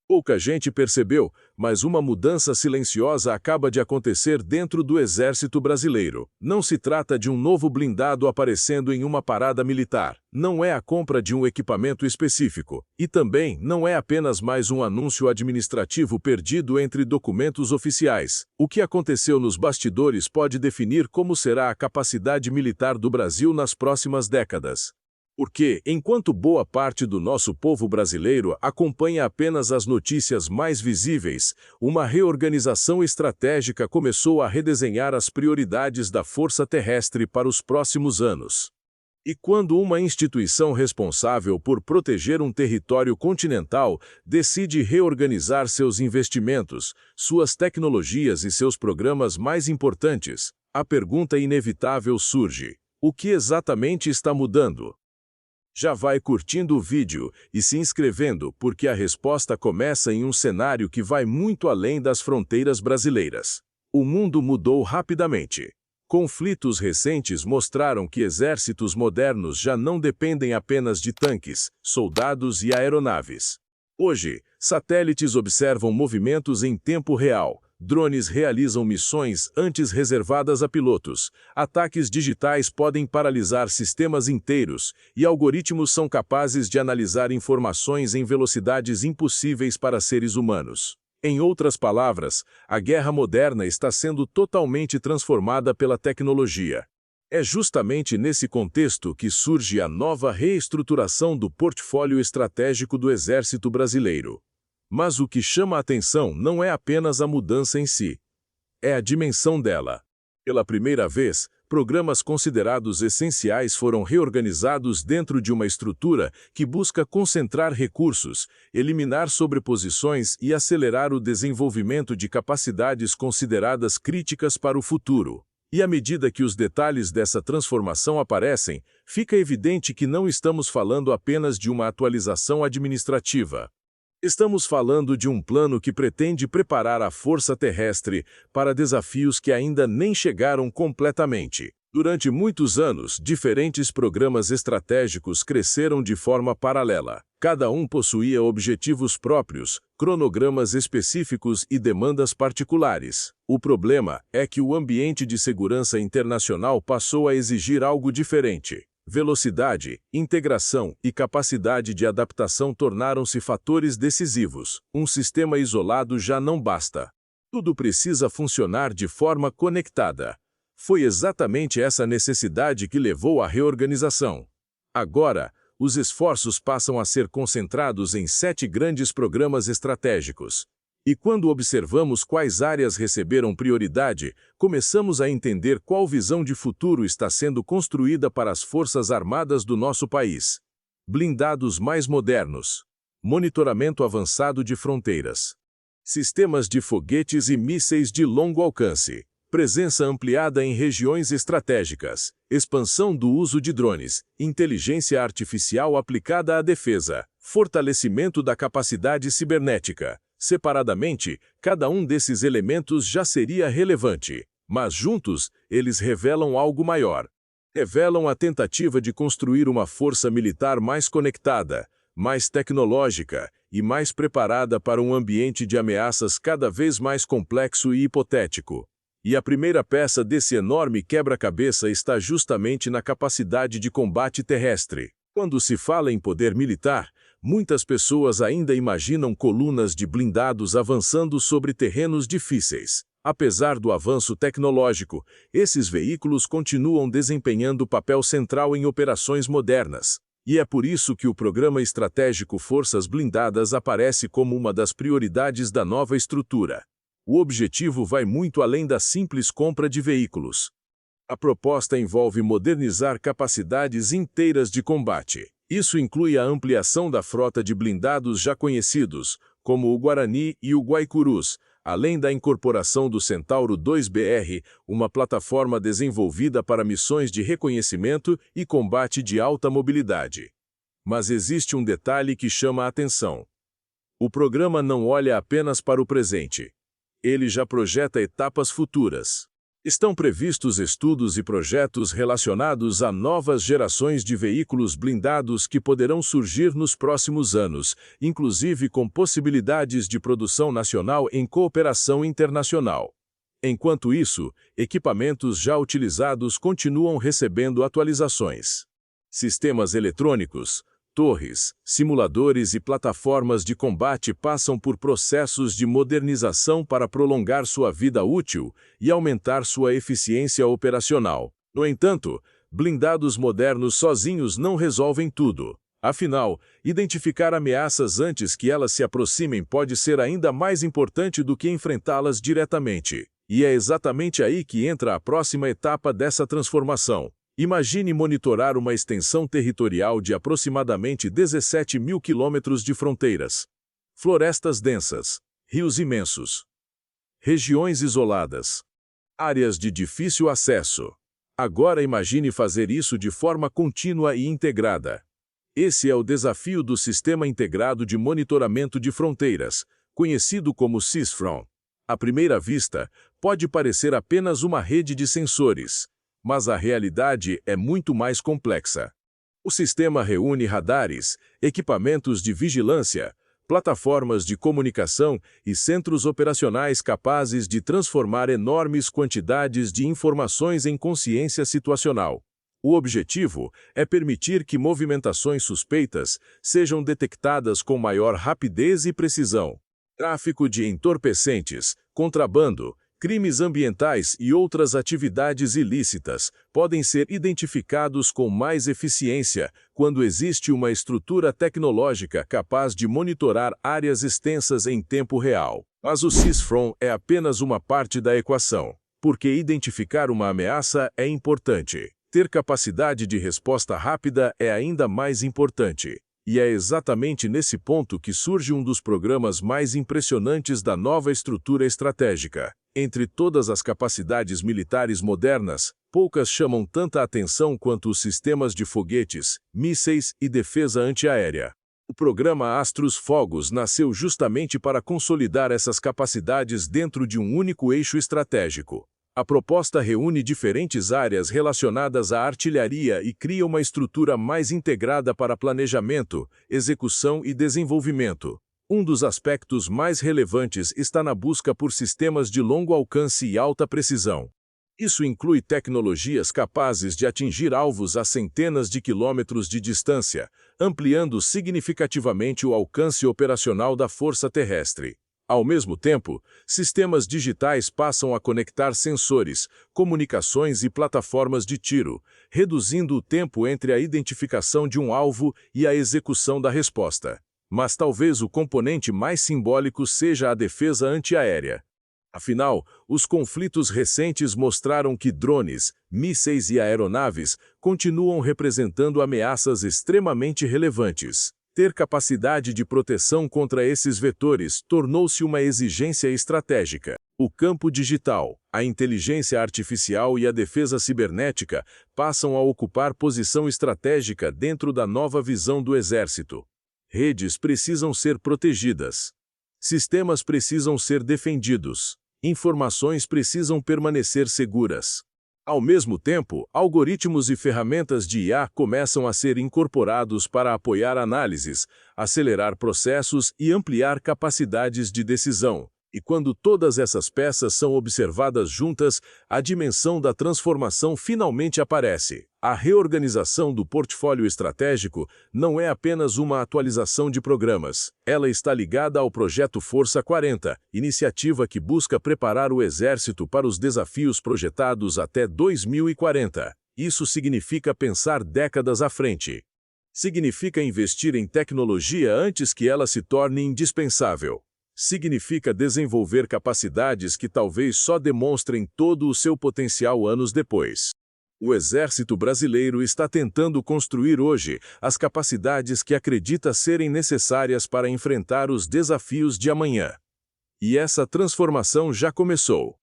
Pouca gente percebeu, mas uma mudança silenciosa acaba de acontecer dentro do Exército Brasileiro. Não se trata de um novo blindado aparecendo em uma parada militar. Não é a compra de um equipamento específico. E também não é apenas mais um anúncio administrativo perdido entre documentos oficiais. O que aconteceu nos bastidores pode definir como será a capacidade militar do Brasil nas próximas décadas. Porque, enquanto boa parte do nosso povo brasileiro acompanha apenas as notícias mais visíveis, uma reorganização estratégica começou a redesenhar as prioridades da Força Terrestre para os próximos anos. E quando uma instituição responsável por proteger um território continental decide reorganizar seus investimentos, suas tecnologias e seus programas mais importantes, a pergunta inevitável surge: o que exatamente está mudando? Já vai curtindo o vídeo e se inscrevendo porque a resposta começa em um cenário que vai muito além das fronteiras brasileiras. O mundo mudou rapidamente. Conflitos recentes mostraram que exércitos modernos já não dependem apenas de tanques, soldados e aeronaves. Hoje, satélites observam movimentos em tempo real. Drones realizam missões antes reservadas a pilotos, ataques digitais podem paralisar sistemas inteiros e algoritmos são capazes de analisar informações em velocidades impossíveis para seres humanos. Em outras palavras, a guerra moderna está sendo totalmente transformada pela tecnologia. É justamente nesse contexto que surge a nova reestruturação do portfólio estratégico do Exército Brasileiro. Mas o que chama a atenção não é apenas a mudança em si. É a dimensão dela. Pela primeira vez, programas considerados essenciais foram reorganizados dentro de uma estrutura que busca concentrar recursos, eliminar sobreposições e acelerar o desenvolvimento de capacidades consideradas críticas para o futuro. E à medida que os detalhes dessa transformação aparecem, fica evidente que não estamos falando apenas de uma atualização administrativa. Estamos falando de um plano que pretende preparar a Força Terrestre para desafios que ainda nem chegaram completamente. Durante muitos anos, diferentes programas estratégicos cresceram de forma paralela. Cada um possuía objetivos próprios, cronogramas específicos e demandas particulares. O problema é que o ambiente de segurança internacional passou a exigir algo diferente. Velocidade, integração e capacidade de adaptação tornaram-se fatores decisivos. Um sistema isolado já não basta. Tudo precisa funcionar de forma conectada. Foi exatamente essa necessidade que levou à reorganização. Agora, os esforços passam a ser concentrados em 7 grandes programas estratégicos. E quando observamos quais áreas receberam prioridade, começamos a entender qual visão de futuro está sendo construída para as Forças Armadas do nosso país. Blindados mais modernos. Monitoramento avançado de fronteiras. Sistemas de foguetes e mísseis de longo alcance. Presença ampliada em regiões estratégicas. Expansão do uso de drones. Inteligência artificial aplicada à defesa. Fortalecimento da capacidade cibernética. Separadamente, cada um desses elementos já seria relevante, mas juntos, eles revelam algo maior. Revelam a tentativa de construir uma força militar mais conectada, mais tecnológica e mais preparada para um ambiente de ameaças cada vez mais complexo e hipotético. E a primeira peça desse enorme quebra-cabeça está justamente na capacidade de combate terrestre. Quando se fala em poder militar, muitas pessoas ainda imaginam colunas de blindados avançando sobre terrenos difíceis. Apesar do avanço tecnológico, esses veículos continuam desempenhando papel central em operações modernas. E é por isso que o Programa Estratégico Forças Blindadas aparece como uma das prioridades da nova estrutura. O objetivo vai muito além da simples compra de veículos. A proposta envolve modernizar capacidades inteiras de combate. Isso inclui a ampliação da frota de blindados já conhecidos, como o Guarani e o Guaicurus, além da incorporação do Centauro 2BR, uma plataforma desenvolvida para missões de reconhecimento e combate de alta mobilidade. Mas existe um detalhe que chama a atenção. O programa não olha apenas para o presente. Ele já projeta etapas futuras. Estão previstos estudos e projetos relacionados a novas gerações de veículos blindados que poderão surgir nos próximos anos, inclusive com possibilidades de produção nacional em cooperação internacional. Enquanto isso, equipamentos já utilizados continuam recebendo atualizações. Sistemas eletrônicos, torres, simuladores e plataformas de combate passam por processos de modernização para prolongar sua vida útil e aumentar sua eficiência operacional. No entanto, blindados modernos sozinhos não resolvem tudo. Afinal, identificar ameaças antes que elas se aproximem pode ser ainda mais importante do que enfrentá-las diretamente. E é exatamente aí que entra a próxima etapa dessa transformação. Imagine monitorar uma extensão territorial de aproximadamente 17 mil quilômetros de fronteiras. Florestas densas, rios imensos, regiões isoladas, áreas de difícil acesso. Agora imagine fazer isso de forma contínua e integrada. Esse é o desafio do Sistema Integrado de Monitoramento de Fronteiras, conhecido como SISFRON. À primeira vista, pode parecer apenas uma rede de sensores, mas a realidade é muito mais complexa. O sistema reúne radares, equipamentos de vigilância, plataformas de comunicação e centros operacionais capazes de transformar enormes quantidades de informações em consciência situacional. O objetivo é permitir que movimentações suspeitas sejam detectadas com maior rapidez e precisão. Tráfico de entorpecentes, contrabando, crimes ambientais e outras atividades ilícitas podem ser identificados com mais eficiência quando existe uma estrutura tecnológica capaz de monitorar áreas extensas em tempo real. Mas o SISFRON é apenas uma parte da equação, porque identificar uma ameaça é importante. Ter capacidade de resposta rápida é ainda mais importante. E é exatamente nesse ponto que surge um dos programas mais impressionantes da nova estrutura estratégica. Entre todas as capacidades militares modernas, poucas chamam tanta atenção quanto os sistemas de foguetes, mísseis e defesa antiaérea. O programa Astros Fogos nasceu justamente para consolidar essas capacidades dentro de um único eixo estratégico. A proposta reúne diferentes áreas relacionadas à artilharia e cria uma estrutura mais integrada para planejamento, execução e desenvolvimento. Um dos aspectos mais relevantes está na busca por sistemas de longo alcance e alta precisão. Isso inclui tecnologias capazes de atingir alvos a centenas de quilômetros de distância, ampliando significativamente o alcance operacional da força terrestre. Ao mesmo tempo, sistemas digitais passam a conectar sensores, comunicações e plataformas de tiro, reduzindo o tempo entre a identificação de um alvo e a execução da resposta. Mas talvez o componente mais simbólico seja a defesa antiaérea. Afinal, os conflitos recentes mostraram que drones, mísseis e aeronaves continuam representando ameaças extremamente relevantes. Ter capacidade de proteção contra esses vetores tornou-se uma exigência estratégica. O campo digital, a inteligência artificial e a defesa cibernética passam a ocupar posição estratégica dentro da nova visão do Exército. Redes precisam ser protegidas. Sistemas precisam ser defendidos. Informações precisam permanecer seguras. Ao mesmo tempo, algoritmos e ferramentas de IA começam a ser incorporados para apoiar análises, acelerar processos e ampliar capacidades de decisão. E quando todas essas peças são observadas juntas, a dimensão da transformação finalmente aparece. A reorganização do portfólio estratégico não é apenas uma atualização de programas. Ela está ligada ao Projeto Força 40, iniciativa que busca preparar o Exército para os desafios projetados até 2040. Isso significa pensar décadas à frente. Significa investir em tecnologia antes que ela se torne indispensável. Significa desenvolver capacidades que talvez só demonstrem todo o seu potencial anos depois. O Exército Brasileiro está tentando construir hoje as capacidades que acredita serem necessárias para enfrentar os desafios de amanhã. E essa transformação já começou.